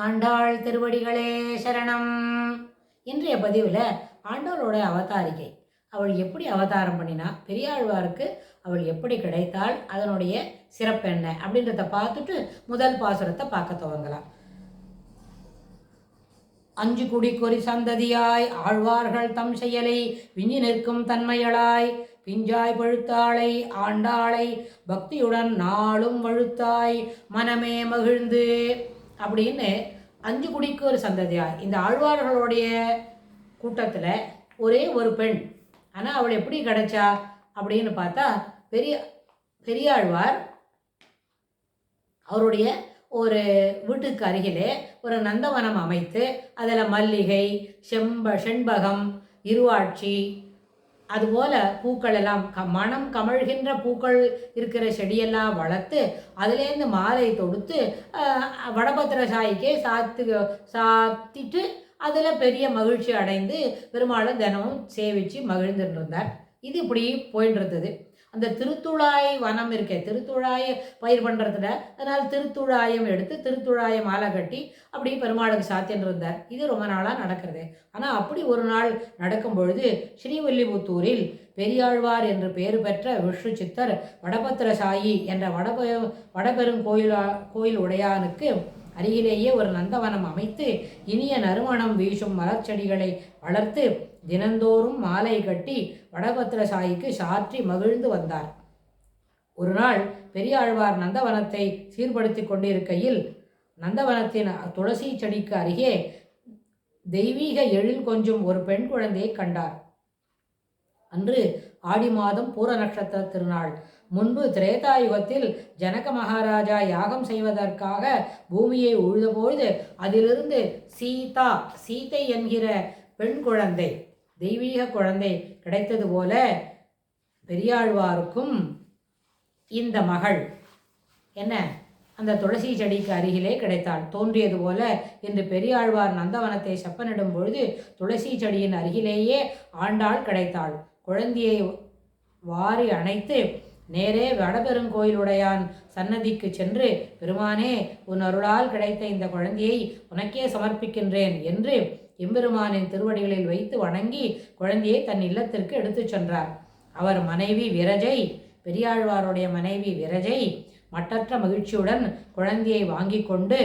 ஆண்டாள் திருவடிகளே சரணம். இன்றைய பதிவில் ஆண்டாளோட அவதாரிகை, அவள் எப்படி அவதாரம் பண்ணினா, பெரியாழ்வாருக்கு அவள் எப்படி கிடைத்தாள், அதனுடைய சிறப்பு என்ன அப்படின்றத பார்த்துட்டு முதல் பாசுரத்தை பார்க்க துவங்கலாம். அஞ்சு குடிக்கொரி சந்ததியாய் ஆழ்வார்கள் தம் செயலை விஞ்சி நிற்கும் தன்மையளாய் பிஞ்சாய் பழுத்தாளை ஆண்டாளை பக்தியுடன் நாளும் வழுத்தாய் மனமே மகிழ்ந்து அப்படின்னு அஞ்சு குடிக்கு ஒரு சந்ததியார். இந்த ஆழ்வார்களுடைய கூட்டத்தில் ஒரே ஒரு பெண், ஆனால் அவள் எப்படி கிடைச்சா அப்படின்னு பார்த்தா, பெரியாழ்வார் அவருடைய ஒரு வீட்டுக்கு அருகிலே ஒரு நந்தவனம் அமைத்து அதில் மல்லிகை, செண்பகம், இருவாட்சி, அதுபோல் பூக்கள் எல்லாம் மனம் கமழ்கின்ற பூக்கள் இருக்கிற செடியெல்லாம் வளர்த்து அதுலேருந்து மாலை தொடுத்து வடபத்திர சாயிக்கே சாத்திட்டு அதில் பெரிய மகிழ்ச்சி அடைந்து பெருமாளை தினமும் சேவித்து மகிழ்ந்துட்டு இருந்தார். இது இப்படி போயிட்டு இருந்தது. அந்த திருத்துழாய் வனம் இருக்கே, திருத்துழாயை பயிர் பண்ணுறதுல, அதனால் திருத்துழாயம் எடுத்து திருத்துழாயை மாலை கட்டி அப்படி பெருமாளுக்கு சாத்தின்னு இருந்தார். இது ரொம்ப நாளாக நடக்கிறது. ஆனால் அப்படி ஒரு நாள் நடக்கும் பொழுது ஸ்ரீவில்லிபுத்தூரில் பெரியாழ்வார் என்று பெயர் பெற்ற விஷ்ணு சித்தர் வடபத்திர சாயி என்ற கோயில் உடையானுக்கு அருகிலேயே ஒரு நந்தவனம் அமைத்து இனிய நறுமணம் வீசும் மலர்ச்செடிகளை வளர்த்து தினந்தோறும் மாலை கட்டி வடபத்திர சாயிக்கு சாற்றி மகிழ்ந்து வந்தார். ஒரு நாள் பெரியாழ்வார் நந்தவனத்தை சீர்படுத்தி கொண்டிருக்கையில் நந்தவனத்தின் துளசி செடிக்கு அருகே தெய்வீக எழில் கொஞ்சம் ஒரு பெண் குழந்தையை கண்டார். அன்று ஆடி மாதம் பூர நட்சத்திர திருநாள். முன்பு திரேதாயுகத்தில் ஜனக மகாராஜா யாகம் செய்வதற்காக பூமியை உழுதபொழுது அதிலிருந்து சீதை என்கிற பெண் குழந்தை, தெய்வீக குழந்தை கிடைத்தது போல பெரியாழ்வாருக்கும் இந்த மகள் என்ன அந்த துளசி செடிக்கு அருகிலே கிடைத்தாள். தோன்றியது போல இன்று பெரியாழ்வார் நந்தவனத்தை செப்பனிடும் பொழுது துளசி செடியின் அருகிலேயே ஆண்டாள் கிடைத்தாள். குழந்தையை வாரி அணைத்து நேரே வடபெருங்கோயிலுடையான் சன்னதிக்கு சென்று, பெருமானே, உன் அருளால் கிடைத்த இந்த குழந்தையை உனக்கே சமர்ப்பிக்கின்றேன் என்று எம்பெருமானின் திருவடிகளில் வைத்து வணங்கி குழந்தையை தன் இல்லத்திற்கு எடுத்துச் சென்றார். அவர் மனைவி விரஜை, பெரியாழ்வாருடைய மனைவி விரஜை மட்டற்ற மகிழ்ச்சியுடன் குழந்தையை வாங்கி கொண்டு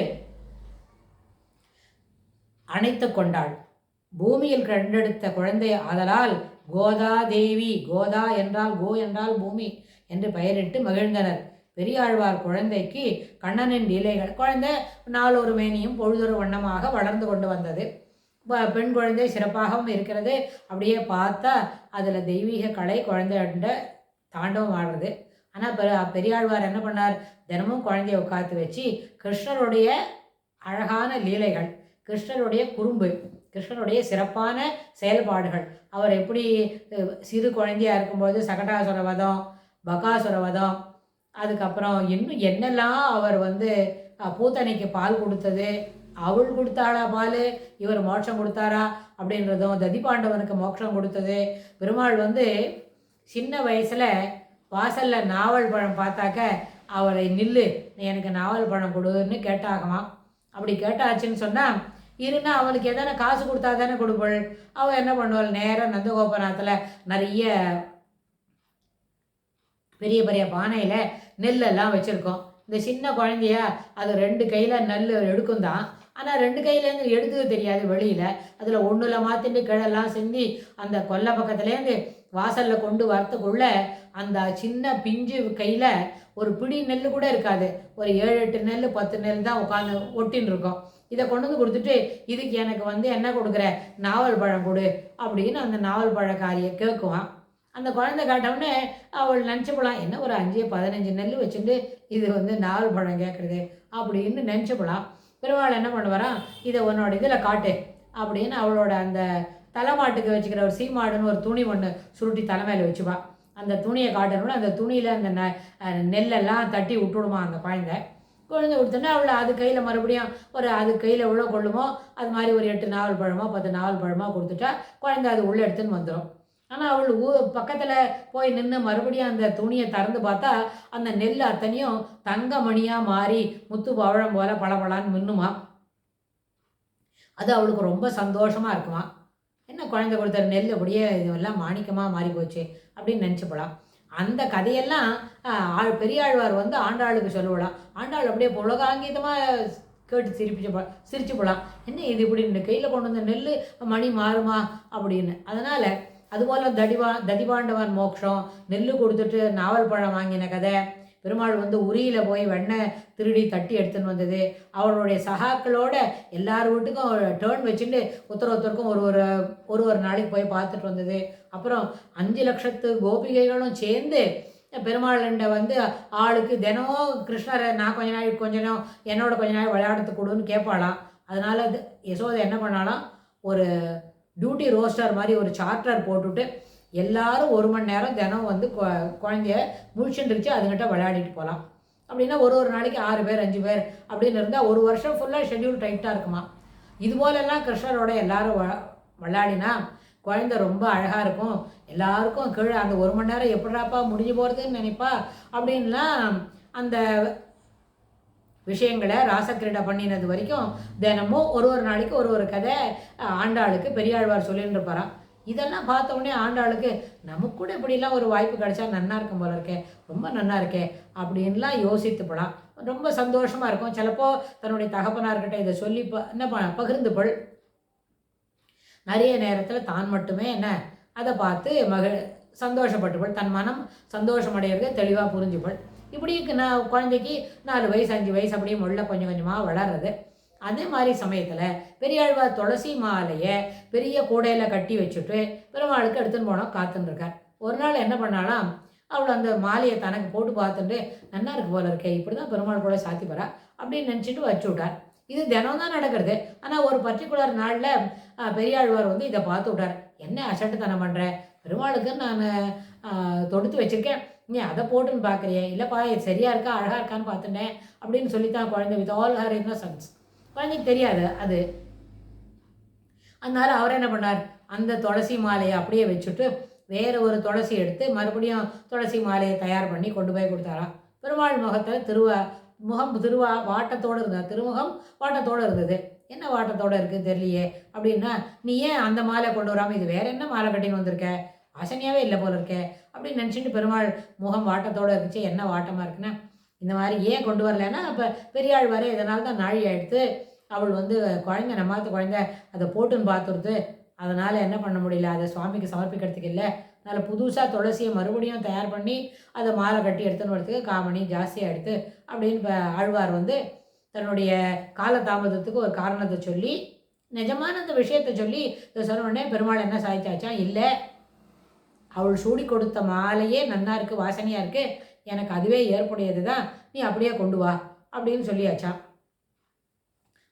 அணைத்து கொண்டாள். பூமியில் கண்டெடுத்த குழந்தை ஆதலால் கோதா தேவி, கோதா என்றால் கோ என்றால் பூமி என்று பெயரிட்டு மகிழ்ந்தனர். பெரியாழ்வார் குழந்தைக்கு கண்ணனின் லீலைகள், குழந்தை நாளொரு மேனியும் பொழுதொரு வண்ணமாக வளர்ந்து கொண்டு வந்தது. பெண் குழந்தை சிறப்பாகவும் இருக்கிறது. அப்படியே பார்த்தா அதில் தெய்வீக கலை குழந்தைண்ட தாண்டவம் ஆடுறது. ஆனால் பெரியாழ்வார் என்ன பண்ணார், தினமும் குழந்தைய உட்காந்து வச்சு கிருஷ்ணருடைய அழகான லீலைகள், கிருஷ்ணருடைய குறும்பு, கிருஷ்ணனுடைய சிறப்பான செயல்பாடுகள், அவர் எப்படி சிறு குழந்தையாக இருக்கும்போது சகடாசுர வதம், பகாசுர வதம், அதுக்கப்புறம் இன்னும் என்னெல்லாம் அவர் பூத்தனைக்கு பால் கொடுத்தது, அவள் கொடுத்தாளா பால், இவர் மோட்சம் கொடுத்தாரா அப்படின்றதும், ததிபாண்டவனுக்கு மோட்சம் கொடுத்தது. பெருமாள் சின்ன வயசில் வாசலில் நாவல் பழம் பார்த்தாக்க அவளை நில்லு, எனக்கு நாவல் பழம் கொடுன்னு கேட்டாகமா. அப்படி கேட்டாச்சுன்னு சொன்னால் இருன்னா அவளுக்கு எதனா காசு கொடுத்தா தானே கொடுப்பள். அவள் என்ன பண்ணுவாள், நேராக நந்தகோபநாத்தில் நிறைய பெரிய பெரிய பானையில் நெல்லெல்லாம் வச்சுருக்கோம். இந்த சின்ன குழந்தையா அது 2 கையில் நெல் எடுக்கும் தான், ஆனால் 2 கையிலேருந்து எடுத்தது தெரியாது வெளியில். அதில் ஒன்றில் மாற்றிட்டு கிழெல்லாம் செஞ்சு அந்த கொல்லை பக்கத்துலேருந்து வாசலில் கொண்டு வரத்துக்குள்ள அந்த சின்ன பிஞ்சு கையில் ஒரு பிடி நெல் கூட இருக்காது. ஒரு 7-8 நெல் 10 நெல் தான் உட்காந்து ஒட்டின்னு இருக்கோம். இதை கொண்டு வந்து கொடுத்துட்டு, இதுக்கு எனக்கு என்ன கொடுக்குற, நாவல் பழம் கொடு அப்படின்னு அந்த நாவல் பழக்காரியை கேட்குவான். அந்த குழந்தை கேட்டவுடனே அவள் நினச்சிப்பலாம், என்ன ஒரு 5-15 நெல் வச்சுட்டு இது நாவல் பழம் கேட்குறது அப்படின்னு நினச்சிப்பலாம். பெருமாள் என்ன பண்ணுவாராம், இதை உன்னோட இதில் காட்டு அப்படின்னு அவளோட அந்த தலைமாட்டுக்கு வச்சுக்கிற ஒரு சீமாடுன்னு ஒரு துணி ஒன்று சுருட்டி தலைமையில் வச்சுப்பான். அந்த துணியை காட்டணும்னு அந்த துணியில் அந்த நெல்லெல்லாம் தட்டி விட்டுடுமா அந்த குழந்தை கொடுத்தோன்னா அவளை அது கையில் மறுபடியும் அது கையில் எவ்வளோ கொள்ளுமோ அது மாதிரி ஒரு 8 நாவல் பழமோ 10 நாவல் பழமோ கொடுத்துட்டா குழந்தை அது உள்ளே எடுத்துன்னு வந்துடும். ஆனால் அவள் பக்கத்தில் போய் நின்று மறுபடியும் அந்த துணியை திறந்து பார்த்தா அந்த நெல் அத்தனையும் தங்கமணியாக மாறி முத்து பவழம் போல் பளபளன்னு மின்னுமா. அது அவளுக்கு ரொம்ப சந்தோஷமாக இருக்குமா. என்ன குழந்தை கொடுத்த நெல் அப்படியே இதெல்லாம் மாணிக்கமாக மாறி போச்சு அப்படின்னு நினச்சிப்பலாம். அந்த கதையெல்லாம் பெரியாழ்வார் வந்து ஆண்டாளுக்கு சொல்லுவலாம். ஆண்டாள் அப்படியே புலகாங்கிதமாக கேட்டு சிரிச்சு போகலாம். என்ன இது இப்படி இந்த கையில் கொண்டு வந்த நெல் மணி மாறுமா அப்படின்னு. அதனால் அதுபோல் ததிபாண்டவன் மோட்சம், நெல் கொடுத்துட்டு நாவல் பழம் வாங்கின கதை, பெருமாள் வந்து உரியில் போய் வெண்ணெய் திருடி தட்டி எடுத்துன்னு வந்தது, அவளுடைய சகாக்களோட எல்லார் வீட்டுக்கும் டேர்ன் வச்சுட்டு ஒருத்தருக்கும் ஒரு நாளைக்கு போய் பார்த்துட்டு வந்தது. அப்புறம் 5 லட்சத்து கோபிகைகளும் சேர்ந்து பெருமாள்கிட்ட வந்து ஆளுக்கு தினமும் கிருஷ்ணரை நான் கொஞ்ச நேரம் என்னோட கொஞ்ச நேரம் விளையாடுறதுக்கு கொடுன்னு கேட்பாளாம். அதனால் யசோதை என்ன பண்ணாலாம், ஒரு டியூட்டி ரோஸ்டர் மாதிரி ஒரு சார்ட்டர் போட்டுவிட்டு எல்லாரும் 1 மணி நேரம் தினம் வந்து குழந்தைய முழிச்சுட்டுருச்சு அதுங்கிட்ட விளையாடிட்டு போகலாம். அப்படின்னா ஒரு நாளைக்கு 6 பேர் 5 பேர் அப்படின்னு இருந்தால் 1 வருஷம் ஃபுல்லாக ஷெட்யூல் டைட்டாக இருக்குமா. இதுபோலெல்லாம் கிருஷ்ணரோட எல்லாரும் விளையாடினா குழந்தை ரொம்ப அழகாக இருக்கும். எல்லாருக்கும் கீழே அந்த 1 மணி நேரம் எப்படாப்பா முடிஞ்சு போகிறதுன்னு நினைப்பா. அப்படின்லாம் அந்த விஷயங்களை ராசக்கிரீடை பண்ணினது வரைக்கும் தினமும் ஒரு நாளைக்கு ஒரு கதை ஆண்டாளுக்கு பெரியாழ்வார் சொல்லிட்டு இருப்பாராம். இதெல்லாம் பார்த்த உடனே ஆண்டாளுக்கு நமக்கு கூட இப்படிலாம் ஒரு வாய்ப்பு கிடைச்சா நன்னா இருக்கும் போல இருக்கே, ரொம்ப நன்னா இருக்கே அப்படின்லாம் யோசித்துப்படாம். ரொம்ப சந்தோஷமாக இருக்கும். சிலப்போ தன்னுடைய தகப்பனார்கிட்ட இதை சொல்லி என்ன பகிர்ந்துப்பள். நிறைய நேரத்தில் தான் மட்டுமே என்ன அதை பார்த்து சந்தோஷப்பட்டுப்பள். தன் மனம் சந்தோஷம் அடையிறத தெளிவாக புரிஞ்சுப்பள். இப்படி நான் குழந்தைக்கு 4 வயசு 5 வயசு அப்படியே முள்ள கொஞ்சம் கொஞ்சமாக வளர்றது. அதே மாதிரி சமயத்தில் பெரியாழ்வார் துளசி மாலையை பெரிய கூடையில் கட்டி வச்சுட்டு பெருமாளுக்கு எடுத்துன்னு போனோம் காத்துருக்கார். ஒரு நாள் என்ன பண்ணாலாம், அவள் அந்த மாலையை தனக்கு போட்டு பார்த்துட்டு நன்னா இருக்கு போல இருக்கே, இப்படி தான் பெருமாள் கூட சாத்தி போகிறா அப்படின்னு நினச்சிட்டு வச்சு விட்டார். இது தினம் தான் நடக்கிறது. ஆனால் ஒரு பர்டிகுலர் நாளில் பெரியாழ்வார் வந்து இதை பார்த்து விட்டார். என்ன அசட்டுத்தனம் பண்ணுற, பெருமாளுக்கு நான் தொடுத்து வச்சுருக்கேன், நீ அதை போட்டுன்னு பார்க்குறியே, இல்லைப்பா இது சரியாக இருக்கா அழகாக இருக்கான்னு பார்த்துட்டேன் அப்படின்னு சொல்லித்தான் குழந்தை வித் ஆல் ஹர் இன்னசென்ஸ். குழந்தைக்கு தெரியாது அது. அதனால் அவர் என்ன பண்ணார், அந்த துளசி மாலையை அப்படியே வச்சுட்டு வேறு ஒரு துளசி எடுத்து மறுபடியும் துளசி மாலையை தயார் பண்ணி கொண்டு போய் கொடுத்தாராம். பெருமாள் முகத்தில் முகம் வாட்டத்தோடு இருந்தார். திருமுகம் வாட்டத்தோடு இருந்தது. என்ன வாட்டத்தோடு இருக்குது தெரியலையே அப்படின்னா, நீ ஏன் அந்த மாலை கொண்டு வராமல் இது வேற என்ன மாலை கட்டின்னு வந்திருக்க, வாசனையாகவே இல்லை போல இருக்கே அப்படின்னு நினச்சிட்டு பெருமாள் முகம் வாட்டத்தோடு இருந்துச்சு. என்ன வாட்டமாக இருக்குன்னா, இந்த மாதிரி ஏன் கொண்டு வரலன்னா, இப்போ பெரியாழ்வாரே இதனால தான் நாழி எடுத்து அவள் வந்து குழந்தை நம்மாத்து குழந்தை அதை போட்டுன்னு பார்த்துருது. அதனால் என்ன பண்ண முடியல, அதை சுவாமிக்கு சமர்ப்பிக்கிறதுக்கு இல்லை. அதனால் புதுசாக துளசியை மறுபடியும் தயார் பண்ணி அதை மாலை கட்டி எடுத்துன்னு வரதுக்கு காமணி ஜாஸ்தியாக எடுத்து அப்படின்னு ஆழ்வார் வந்து தன்னுடைய காலதாமதத்துக்கு ஒரு காரணத்தை சொல்லி நிஜமான அந்த விஷயத்தை சொல்லி இதை சொன்ன உடனே பெருமாள் என்ன சாதிச்சாச்சா, இல்லை அவள் சூடி கொடுத்த மாலையே நன்னா இருக்குது, வாசனையாக இருக்குது, எனக்கு அதுவே ஏற்புடையது தான், நீ அப்படியே கொண்டு வா அப்படின்னு சொல்லியாச்சா.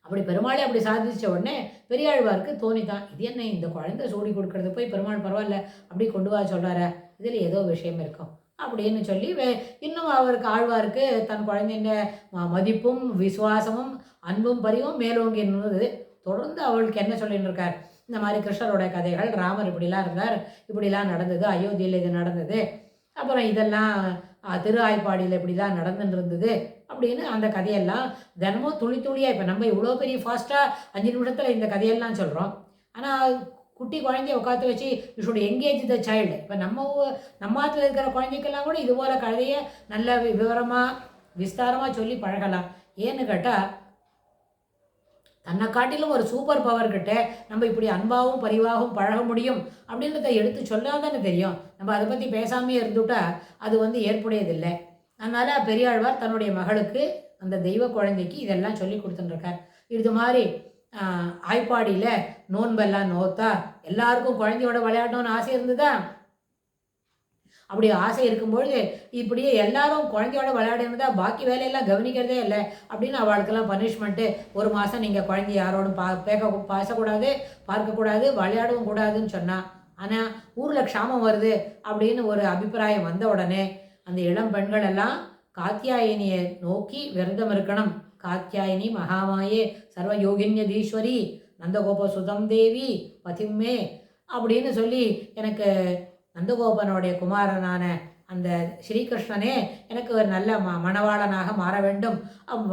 அப்படி பெருமாளே அப்படி சாதிச்ச உடனே பெரியாழ்வாருக்கு தோணித்தான், இது என்ன இந்த குழந்தை சூடி கொடுக்கறது போய் பெருமாள் பரவாயில்ல அப்படி கொண்டு வா சொல்கிறார, இதில் ஏதோ விஷயம் இருக்கும் அப்படின்னு சொல்லி இன்னும் அவருக்கு ஆழ்வாருக்கு தன் குழந்தைங்க மதிப்பும் விசுவாசமும் அன்பும் பரிவும் மேலோங்கி இருந்தது. தொடர்ந்து அவளுக்கு என்ன சொல்லின்னு இருக்கார், இந்த மாதிரி கிருஷ்ணரோட கதைகள், ராமர் இப்படிலாம் இருந்தார், இப்படிலாம் நடந்தது, அயோத்தியில் இது நடந்தது, அப்புறம் இதெல்லாம் திருஆய்ப்பாடியில் இப்படிலாம் நடந்துன்னு இருந்தது அப்படின்னு அந்த கதையெல்லாம் தினமும் துளியாக. இப்போ நம்ம இவ்வளோ பெரிய ஃபாஸ்ட்டாக 5 நிமிஷத்தில் இந்த கதையெல்லாம் சொல்கிறோம். ஆனால் குட்டி குழந்தைய உட்காந்து வச்சு you should engage the child. இப்போ நம்ம ஆற்றுல இருக்கிற குழந்தைக்கெல்லாம் கூட இது போல் கதையை நல்ல விவரமாக விஸ்தாரமாக சொல்லி பழகலாம். ஏன்னு கேட்டால் தன்னை காட்டிலும் ஒரு சூப்பர் பவர்கிட்ட நம்ம இப்படி அன்பாகவும் பரிவாகவும் பழக முடியும் அப்படின்றத எடுத்து சொல்லாதானே தெரியும். நம்ம அதை பற்றி பேசாமே இருந்துவிட்டா அது வந்து ஏற்புடையதில்லை. அதனால் பெரியாழ்வார் தன்னுடைய மகளுக்கு அந்த தெய்வ குழந்தைக்கு இதெல்லாம் சொல்லி கொடுத்துட்டுருக்கார். இது மாதிரி ஆய்ப்பாடியில் நோன்பெல்லாம் நோத்தா எல்லாருக்கும் குழந்தையோட விளையாடணும்னு ஆசை இருந்ததா. அப்படி ஆசை இருக்கும்பொழுது இப்படியே எல்லாரும் குழந்தையோட விளையாடுனதா, பாக்கி வேலையெல்லாம் கவனிக்கிறதே இல்லை அப்படின்னு அவளுக்கெல்லாம் பனிஷ்மெண்ட்டு. 1 மாதம் நீங்கள் குழந்தை யாரோடும் பேசக்கூடாது, பார்க்கக்கூடாது, விளையாடவும் கூடாதுன்னு சொன்னான். ஆனால் ஊரில் க்ஷாமம் வருது அப்படின்னு ஒரு அபிப்பிராயம் வந்த உடனே அந்த இளம் பெண்கள் எல்லாம் காத்தியாயினியை நோக்கி விரதம் இருக்கணும். காத்தியாயினி மகாமாயே சர்வ யோகின்யதீஸ்வரி நந்தகோப சுதம் தேவி பதிம்மே அப்படின்னு சொல்லி, எனக்கு நந்தகோபனுடைய குமாரனான அந்த ஸ்ரீகிருஷ்ணனே எனக்கு ஒரு நல்ல மணவாளனாக மாற வேண்டும்,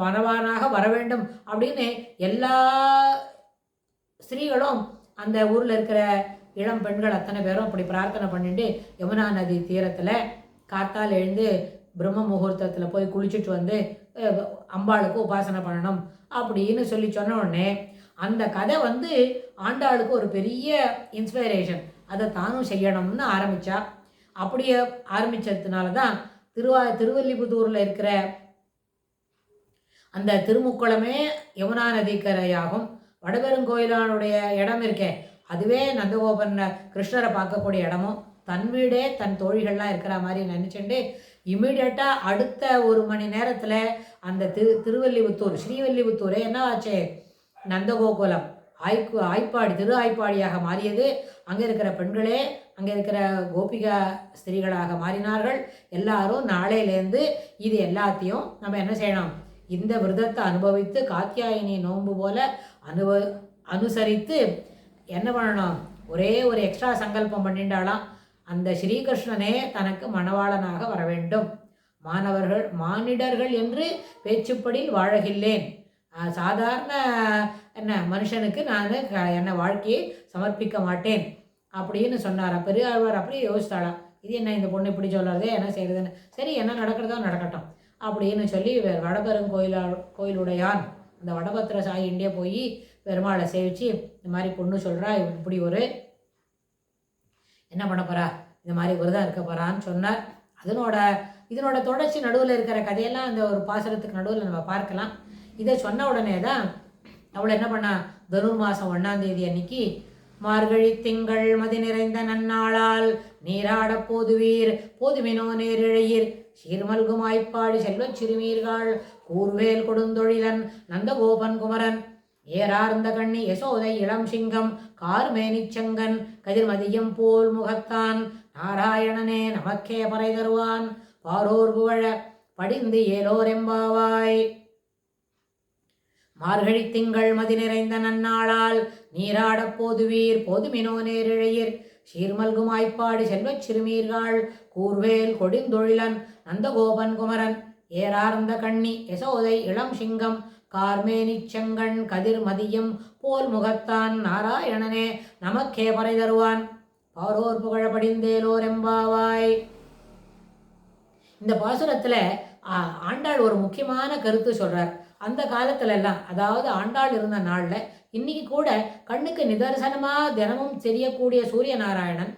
மணவாளனாக வர வேண்டும் அப்படின்னு எல்லா ஸ்திரீகளும் அந்த ஊரில் இருக்கிற இளம் பெண்கள் அத்தனை பேரும் அப்படி பிரார்த்தனை பண்ணிட்டு யமுனா நதி தீரத்தில் காத்தால் எழுந்து பிரம்ம முகூர்த்தத்தில் போய் குளிச்சுட்டு வந்து அம்பாளுக்கு உபாசனை பண்ணணும் அப்படின்னு சொல்லி சொன்ன உடனே அந்த கதை வந்து ஆண்டாளுக்கு ஒரு பெரிய இன்ஸ்பைரேஷன். அதை தானும் செய்யணும்னு ஆரம்பித்தா. அப்படியே ஆரம்பித்ததுனால தான் திருவல்லிபுத்தூரில் இருக்கிற அந்த திருமுக்குளமே யமுனா நதிக்கரையாகும். வடபெருங்கோயிலானுடைய இடம் இருக்கே, அதுவே நந்தகோபன் கிருஷ்ணரை பார்க்கக்கூடிய இடமும் தன் வீடே தன் தோழிகள்லாம் இருக்கிற மாதிரி நினச்சிட்டு இம்மிடியட்டாக அடுத்த 1 மணி நேரத்தில் அந்த திருவல்லிபுத்தூர் ஸ்ரீவல்லிபுத்தூரே என்ன ஆச்சு, நந்தகோகுலம் ஆய்ப்பாடி திரு ஆய்ப்பாடியாக மாறியது. அங்கே இருக்கிற பெண்களே அங்கே இருக்கிற கோபிகா ஸ்திரீகளாக மாறினார்கள். எல்லாரும் நாளையிலேருந்து இது எல்லாத்தையும் நம்ம என்ன செய்யணும், இந்த விரதத்தை அனுபவித்து காத்தியாயினி நோன்பு போல அனுசரித்து என்ன பண்ணணும், ஒரே ஒரு எக்ஸ்ட்ரா சங்கல்பம் பண்ணிட்டாலாம், அந்த ஸ்ரீகிருஷ்ணனே தனக்கு மணவாளனாக வர வேண்டும். மானிடர்கள் என்று பேச்சுப்படி வாழகில்லேன், சாதாரண என்ன மனுஷனுக்கு நான் என்ன வாழ்க்கையை சமர்ப்பிக்க மாட்டேன் அப்படின்னு சொன்னாராம். பெரியாழ்வார் அப்படியே யோசித்தாளாம், இது என்ன இந்த பொண்ணு இப்படி சொல்கிறதே, என்ன செய்கிறதுன்னு. சரி, என்ன நடக்கிறதோ நடக்கட்டும் அப்படின்னு சொல்லி கோயிலுடையான் அந்த வடபத்திர சாயிண்டே போய் பெருமாளை சேவிச்சு இந்த மாதிரி பொண்ணு சொல்கிறா, இப்படி ஒரு என்ன பண்ண போகிறா, இந்த மாதிரி விரதம் இருக்க போகிறான்னு சொன்னார். இதனோட தொடர்ச்சி நடுவில் இருக்கிற கதையெல்லாம் அந்த ஒரு பாசுரத்துக்கு நடுவில் நம்ம பார்க்கலாம். இதை சொன்ன உடனே தான் அவளை என்ன பண்ணா, தனுர்மாசம் 1ஆம் தேதி அன்னைக்கு மார்கழி திங்கள் மதி நிறைந்த நன்னாளால் நீராட போதுவீர் போதுமினோ நேரிழையீர் சீர்மல்கும் ஆய்ப்பாடி செல்வச் சிறுமீர்கள் கூர்வேல் கொடுந்தொழிலன் நந்தகோபன் குமரன் ஏறார்ந்த கண்ணி யசோதை இளம் சிங்கம் கார்மேனிச்சங்கன் கதிர்மதியம் போல் முகத்தான் நாராயணனே நமக்கே பறை தருவான் பாரோர் புகழ படிந்து ஏலோரெம்பாவாய். மார்கழி திங்கள் மதி நிறைந்த நன்னாளால் நீராடப் போதுவீர் போதுமினோ நேரிழையீர் சீர்மல்கும் ஆய்ப்பாடி செல்வச் சிறுமீர்கள் கூர்வேல் கொடிந்தொழிலன் நந்தகோபன் குமரன் ஏறார்ந்த கண்ணி யசோதை இளம் சிங்கம் கார்மேனிச்சங்கண் கதிர் மதியம் போல் முகத்தான் நாராயணனே நமக்கே பறை தருவான் பாரோர் புகழ படிந்தேலோர் எம்பாவாய். இந்த பாசுரத்தில் ஆண்டாள் ஒரு முக்கியமான கருத்து சொல்கிறார். அந்த காலத்துல எல்லாம், அதாவது ஆண்டாள் இருந்த நாளில் இன்னைக்கு கூட கண்ணுக்கு நிதர்சனமாக தினமும் தெரியக்கூடிய சூரிய நாராயணன்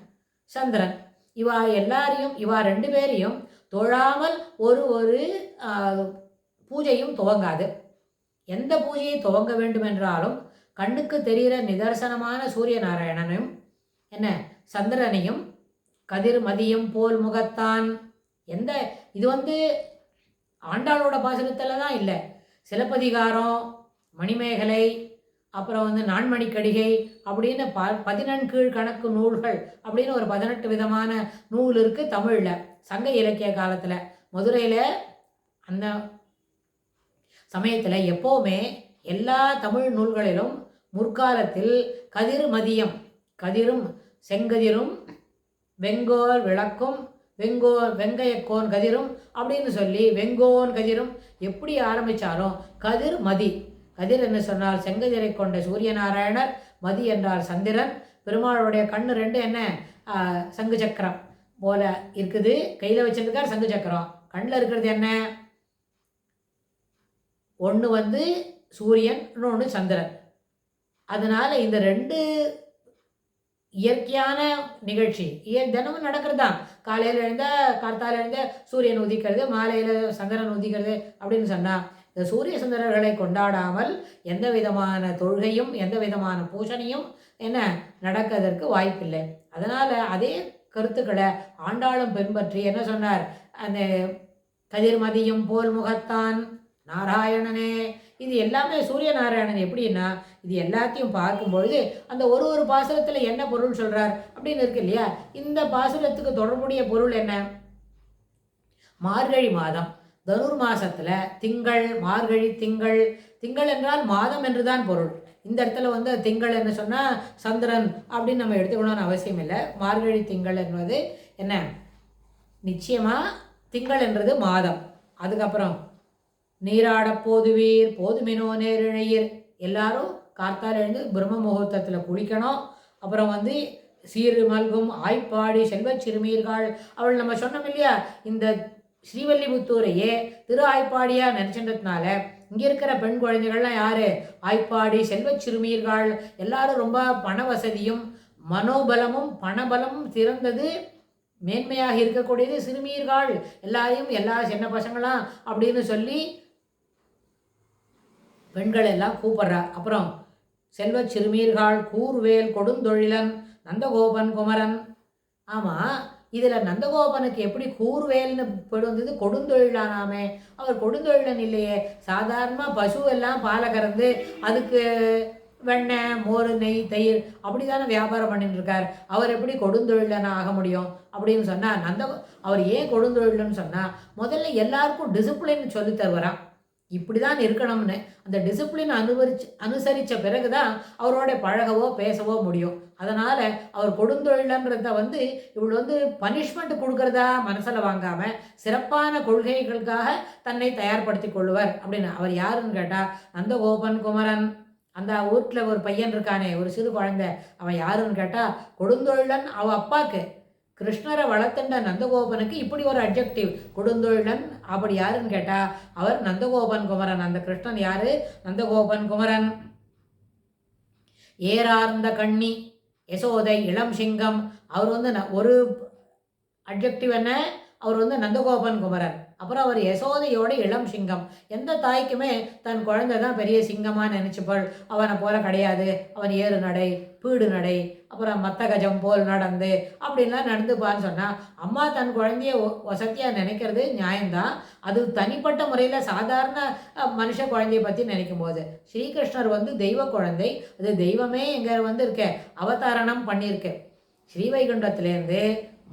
சந்திரன் இவா 2 பேரையும் தொழாமல் ஒரு பூஜையும் துவங்காது. எந்த பூஜையை துவங்க வேண்டும் என்றாலும் கண்ணுக்கு தெரிகிற நிதர்சனமான சூரிய நாராயணனையும் என்ன சந்திரனையும் கதிர் மதியம் போல் முகத்தான். இது ஆண்டாளோட பாசுரத்தில் தான் இல்லை, சிலப்பதிகாரம், மணிமேகலை, அப்புறம் நான்மணிக்கடிகை அப்படின்னு 14 கணக்கு நூல்கள் அப்படின்னு ஒரு 18 விதமான நூல் இருக்குது தமிழில். சங்க இலக்கிய காலத்தில் மதுரையில் அந்த சமயத்தில் எப்போவுமே எல்லா தமிழ் நூல்களிலும் முற்காலத்தில் கதிர் மதியம், கதிரும் செங்கதிரும் வெங்கோல் விளக்கும் வெங்கையக்கோன் கதிரும் அப்படின்னு சொல்லி வெங்கோன் கதிரும் எப்படி ஆரம்பித்தாலும் கதிர் மதி. கதிர் என்று சொன்னால் செங்கதிரை கொண்ட சூரிய நாராயணர், மதி என்றால் சந்திரன். பெருமாளுடைய கண்ணு 2 என்ன சங்கு சக்கரம் போல இருக்குது, கையில் வச்சிருக்கார் சங்கு சக்கரம். கண்ணில் இருக்கிறது என்ன, ஒன்று சூரியன், இன்னொன்று சந்திரன். அதனால் இந்த 2 இயற்கையான நிகழ்ச்சி தினமும் நடக்கிறது தான். காலையில் கார்த்தால சூரியன் உதிக்கிறது, மாலையில் சந்திரன் உதிக்கிறது அப்படின்னு சொன்னால் இந்த சூரிய சந்திரர்களை கொண்டாடாமல் எந்த விதமான தொழுகையும் எந்த விதமான பூஜனையும் நடக்கிறதற்கு வாய்ப்பில்லை. அதனால் அதே கருத்துக்களை ஆண்டாளும் பின்பற்றி என்ன சொன்னார், அந்த கதிர்மதியும் போல் முகத்தான் நாராயணனே. இது எல்லாமே சூரிய நாராயணன். எப்படின்னா இது எல்லாத்தையும் பார்க்கும்பொழுது அந்த ஒரு பாசுரத்தில் என்ன பொருள் சொல்கிறார் அப்படின்னு இருக்கு இல்லையா. இந்த பாசுரத்துக்கு தொடர்புடைய பொருள் என்ன, மார்கழி மாதம் தனுர் மாசத்தில் திங்கள், மார்கழி திங்கள். திங்கள் என்றால் மாதம் என்று தான் பொருள். இந்த இடத்துல திங்கள் என்று சொன்னால் சந்திரன் அப்படின்னு நம்ம எடுத்துக்கணும்னு அவசியம் இல்லை. மார்கழி திங்கள் என்பது என்ன, நிச்சயமாக திங்கள் என்றது மாதம். அதுக்கப்புறம் நீராட போதுவீர் போதுமினோ நேரிழையீர், எல்லாரும் கார்த்தால் எழுந்து பிரம்ம முகூர்த்தத்தில் குளிக்கணும். அப்புறம் வந்து சீரு மல்கும் ஆய்ப்பாடி செல்வச் சிறுமீர்கள், அவள் நம்ம சொன்னோம் இல்லையா, இந்த ஸ்ரீவல்லிபுத்தூரையே திரு ஆய்ப்பாடியாக நினச்சின்றதுனால இங்கே இருக்கிற பெண் குழந்தைகள்லாம் யார்? ஆய்ப்பாடி செல்வச் சிறுமீர்கள், எல்லாரும் ரொம்ப பண வசதியும் மனோபலமும் பணபலமும் சிறந்தது மேன்மையாக இருக்கக்கூடியது சிறுமீர்கள், எல்லாரையும் எல்லா சின்ன பசங்களாம் அப்படின்னு சொல்லி பெண்கள் எல்லாம் கூப்பிட்றா. அப்புறம் செல்வச் சிறுமீர்கள் கூர்வேல் கொடுந்தொழிலன் நந்தகோபன் குமரன். ஆமாம், இதில் நந்தகோபனுக்கு எப்படி கூர்வேல்னு வந்தது? கொடுந்தொழிலானாமே. அவர் கொடுந்தொழிலன் இல்லையே, சாதாரணமாக பசு எல்லாம் பாலை கறந்து அதுக்கு வெண்ணெய் மோர் நெய் தயிர் அப்படி தானே வியாபாரம் பண்ணிட்டு இருக்கார். அவர் எப்படி கொடுந்தொழிலனா ஆக முடியும் அப்படின்னு சொன்னால் அவர் ஏன் கொடுந்தொழிலன்னு சொன்னால், முதல்ல எல்லாருக்கும் டிசிப்ளின் சொல்லி தருவாராம். இப்படி தான் இருக்கணும்னு அந்த டிசிப்ளின் அனுசரித்த பிறகு தான் அவரோட பழகவோ பேசவோ முடியும். அதனால் அவர் கொடுந்தொழிலன்றத இவள் பனிஷ்மெண்ட் கொடுக்கறதா மனசில் வாங்காமல் சிறப்பான கொள்கைகளுக்காக தன்னை தயார்படுத்தி கொள்ளுவர் அப்படின்னு. அவர் யாருன்னு கேட்டால் நந்தகோபன் குமரன். அந்த வீட்டில் ஒரு பையன் இருக்கானே, ஒரு சிறு குழந்தை, அவன் யாருன்னு கேட்டால் கொடுந்தொழிலன். அவள் அப்பாவுக்கு கிருஷ்ணரை வளர்த்துண்ட நந்தகோபனுக்கு இப்படி ஒரு அட்ஜெக்டிவ் கொடுந்தொழிலன். அப்படி யாருன்னு கேட்டால் அவர் நந்தகோபன் குமரன். அந்த கிருஷ்ணன் யாரு? நந்தகோபன் குமரன். ஏறார்ந்த கண்ணி யசோதை இளம் சிங்கம். அவர் ஒரு அட்ஜெக்டிவ் என்ன? அவர் நந்தகோபன் குமரன். அப்புறம் அவர் யசோதையோட இளம் சிங்கம். எந்த தாய்க்குமே தன் குழந்தை தான் பெரிய சிங்கமாக நினச்சிப்பாள். அவனை போல கிடையாது, அவன் ஏறு நடை பீடு நடை அப்புறம் மத்த கஜம் போல் நடந்து அப்படின்லாம் நடந்துப்பான்னு சொன்னால், அம்மா தன் குழந்தைய வசதியாக நினைக்கிறது நியாயம்தான். அது தனிப்பட்ட முறையில் சாதாரண மனுஷ குழந்தைய பற்றி நினைக்கும் போது, ஸ்ரீகிருஷ்ணர் தெய்வ குழந்தை. அது தெய்வமே எங்கே இருக்க அவதாரணம் பண்ணியிருக்கு. ஸ்ரீவைகுண்டத்துலேருந்து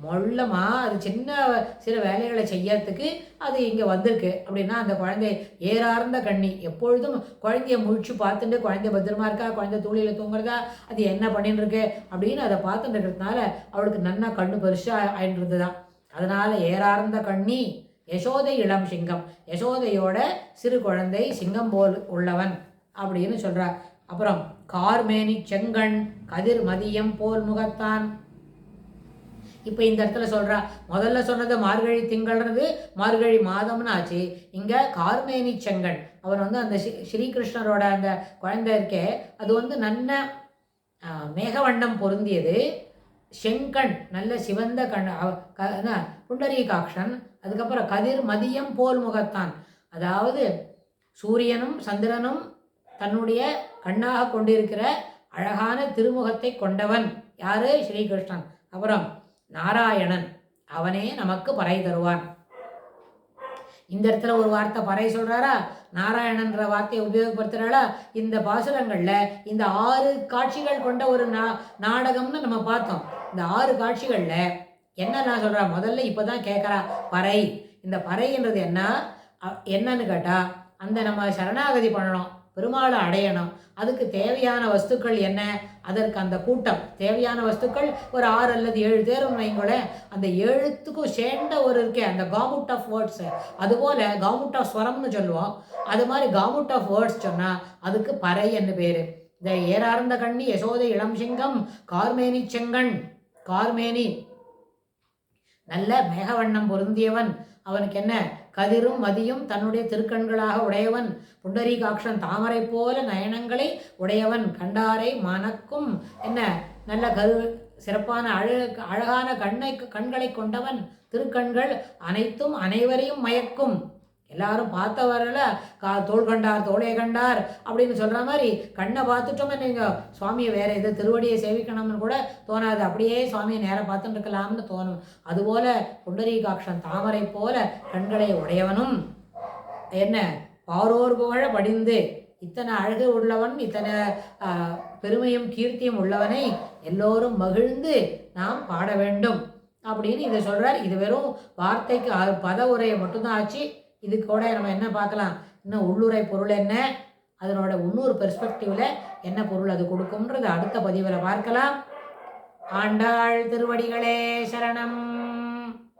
மொள்ளமாக அது சின்ன சில வேலைகளை செய்யறதுக்கு அது இங்கே வந்திருக்கு. அப்படின்னா அந்த குழந்தை ஏறார்ந்த கண்ணி, எப்பொழுதும் குழந்தைய முழிச்சு பார்த்துட்டு குழந்தை பத்திரமா இருக்கா, குழந்தை தூளியில் தூங்குறதா, அது என்ன பண்ணின்னு இருக்கு அப்படின்னு அதை பார்த்துட்டு இருக்கிறதுனால அவளுக்கு நன்னா கண்ணு பெருசாக ஆயின்றது தான். அதனால் ஏறார்ந்த கண்ணி யசோதை இளம் சிங்கம், யசோதையோட சிறு குழந்தை சிங்கம் போல் உள்ளவன் அப்படின்னு சொல்கிறார். அப்புறம் கார்மேனி செங்கண் கதிர் மதியம் போல் முகத்தான். இப்போ இந்த இடத்துல சொல்கிறா, முதல்ல சொன்னது மார்கழி திங்கள்ன்றது மார்கழி மாதம்னு ஆச்சு. இங்கே கார்மேனி செங்கண், அவர் அந்த ஸ்ரீகிருஷ்ணரோட அந்த குழந்தை இருக்கே, அது நல்ல மேகவண்ணம் பொருந்தியது. செங்கண் நல்ல சிவந்த கண், புண்டரீகாக்ஷன். அதுக்கப்புறம் கதிர் மதியம் போல் முகத்தான், அதாவது சூரியனும் சந்திரனும் தன்னுடைய கண்ணாக கொண்டிருக்கிற அழகான திருமுகத்தை கொண்டவன் யாரு? ஸ்ரீகிருஷ்ணன். அப்புறம் நாராயணன், அவனே நமக்கு பறை தருவான். இந்த இடத்துல ஒரு வார்த்தை பறை சொல்றாரா, நாராயணன்ற வார்த்தையை உபயோகப்படுத்துறாளா. இந்த பாசுரங்களில் இந்த 6 காட்சிகள் கொண்ட ஒரு நாடகம்னு நம்ம பார்த்தோம். இந்த 6 காட்சிகளில் என்ன நான் சொல்கிறேன், முதல்ல இப்போ தான் கேட்குறா பறை. இந்த பறைன்றது என்னன்னு கேட்டால், அந்த நம்ம சரணாகதி பண்ணணும், பெருமாளை அடையணும், அதுக்கு தேவையான வஸ்துக்கள் என்ன, அதற்கு அந்த கூட்டம் தேவையான வஸ்துக்கள் ஒரு 6 அல்லது 7 தேர்வு வைங்களேன். அந்த 7த்துக்கும் சேர்ந்த ஒரு இருக்கே அந்த காமுட் ஆஃப் வேர்ட்ஸ், அதுபோல் காமுட் ஆஃப் ஸ்வரம்னு சொல்லுவோம். அது மாதிரி காமுட் ஆஃப் வேர்ட்ஸ் சொன்னால் அதுக்கு பறை என்று பேர். இந்த ஏறார்ந்த கண்ணி யசோதை இளம் சிங்கம் கார்மேனி செங்கண், கார்மேனி நல்ல மேகவண்ணம் பொருந்தியவன், அவனுக்கு என்ன கதிரும் மதியும் தன்னுடைய திருக்கண்களாக உடையவன், புண்டரீகாக்ஷன் தாமரை போல நயனங்களை உடையவன், கண்டாரை மனக்கும் என்ன நல்ல சிறப்பான அழகான கண்களை கொண்டவன், திருக்கண்கள் அனைத்தும் அனைவரையும் மயக்கும். எல்லாரும் பார்த்தவரில் தோள் கண்டார் தோளே கண்டார் அப்படின்னு சொல்கிற மாதிரி கண்ணை பார்த்துட்டோமே நீங்கள் சுவாமியை வேறு எது திருவடியை சேவிக்கணும்னு கூட தோணாது. அப்படியே சுவாமியை நேராக பார்த்துட்டு இருக்கலாம்னு தோணும். அதுபோல் புண்டரீகாக்ஷன் தாமரை போல கண்களை உடையவனும் என்ன பாரோர் புகழ படிந்து இத்தனை அழகு உள்ளவன், இத்தனை பெருமையும் கீர்த்தியும் உள்ளவனை எல்லோரும் மகிழ்ந்து நாம் பாட வேண்டும் அப்படின்னு இதை சொல்கிறார். இது வெறும் வார்த்தைக்கு பத உரையை மட்டும்தான் ஆச்சு. இது கூட நம்ம என்ன பார்க்கலாம், இன்னும் உள்ளுரை பொருள் என்ன, அதனோட இன்னொரு பெர்ஸ்பெக்டிவில் என்ன பொருள் அது கொடுக்கும்ன்றது அடுத்த பதிவில் பார்க்கலாம். ஆண்டாள் திருவடிகளே சரணம்.